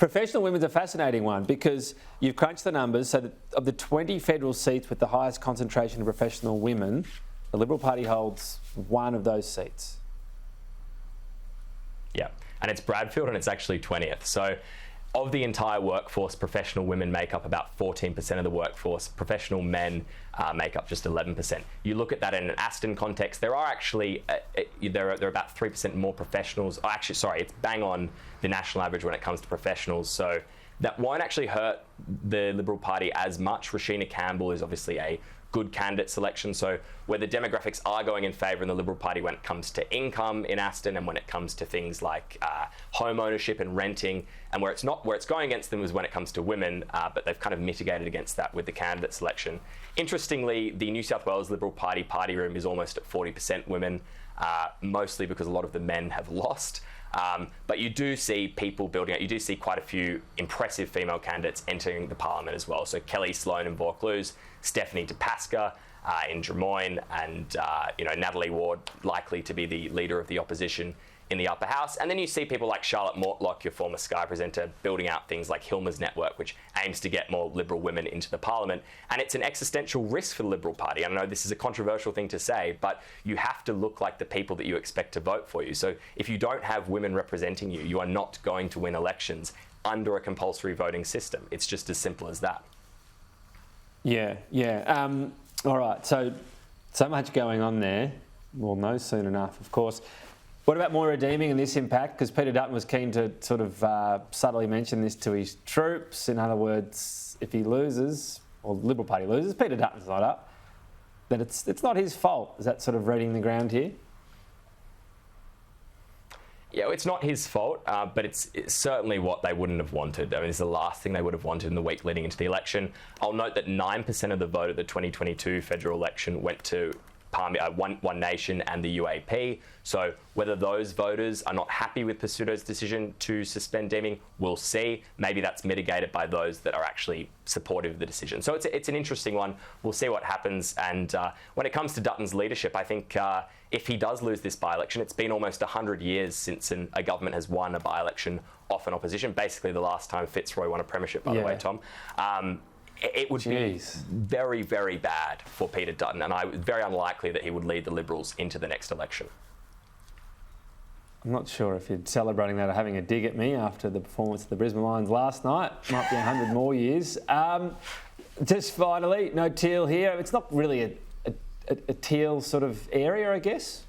Professional women's a fascinating one because you've crunched the numbers. So that of the 20 federal seats with the highest concentration of professional women, the Liberal Party holds one of those seats. Yeah, and it's Bradfield, and it's actually 20th. So of the entire workforce, professional women make up about 14% of the workforce. Professional men make up just 11%. You look at that in an ASTON context, there are actually, there are about 3% more professionals. Oh, actually, sorry, it's bang on the national average when it comes to professionals. So that won't actually hurt the Liberal Party as much. Rashina Campbell is obviously a good candidate selection. So where the demographics are going in favour in the Liberal Party when it comes to income in ASTON and when it comes to things like home ownership and renting, and where it's not, where it's going against them is when it comes to women, but they've kind of mitigated against that with the candidate selection. Interestingly, the New South Wales Liberal Party party room is almost at 40% women, mostly because a lot of the men have lost. But you do see people building out. You do see quite a few impressive female candidates entering the parliament as well. So Kelly Sloan in Vaucluse, Stephanie DePasca in Drummoyne, and Natalie Ward likely to be the leader of the opposition in the upper house. And then you see people like Charlotte Mortlock, your former Sky presenter, building out things like Hilmer's Network, which aims to get more Liberal women into the parliament. And it's an existential risk for the Liberal Party. I know this is a controversial thing to say, but you have to look like the people that you expect to vote for you. So if you don't have women representing you, you are not going to win elections under a compulsory voting system. It's just as simple as that. Yeah. All right, so much going on there. We'll know soon enough, of course. What about more redeeming in this impact? Because Peter Dutton was keen to sort of subtly mention this to his troops. In other words, if he loses, or the Liberal Party loses, Peter Dutton's not up, then it's not his fault. Is that sort of reading the ground here? Yeah, it's not his fault, but it's certainly what they wouldn't have wanted. I mean, it's the last thing they would have wanted in the week leading into the election. I'll note that 9% of the vote at the 2022 federal election went to One Nation and the UAP. So whether those voters are not happy with Pessutto's decision to suspend deeming, we'll see. Maybe that's mitigated by those that are actually supportive of the decision. So it's an interesting one. We'll see what happens. And when it comes to Dutton's leadership, I think if he does lose this by-election, it's been almost 100 years since a government has won a by-election off an opposition. Basically the last time Fitzroy won a premiership, by the way, Tom. It would be very, very bad for Peter Dutton, and very unlikely that he would lead the Liberals into the next election. I'm not sure if you're celebrating that or having a dig at me after the performance of the Brisbane Lions last night. Might be 100 more years. Just finally, no teal here. It's not really a teal sort of area, I guess.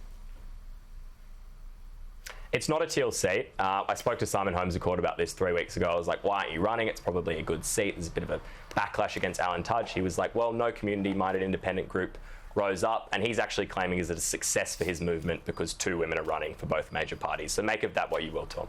It's not a teal seat. I spoke to Simon Holmes Accord about this 3 weeks ago. I was like, why aren't you running? It's probably a good seat. There's a bit of a backlash against Alan Tudge. He was like, well, no community-minded independent group rose up, and he's actually claiming it's a success for his movement because 2 women are running for both major parties. So make of that what you will, Tom.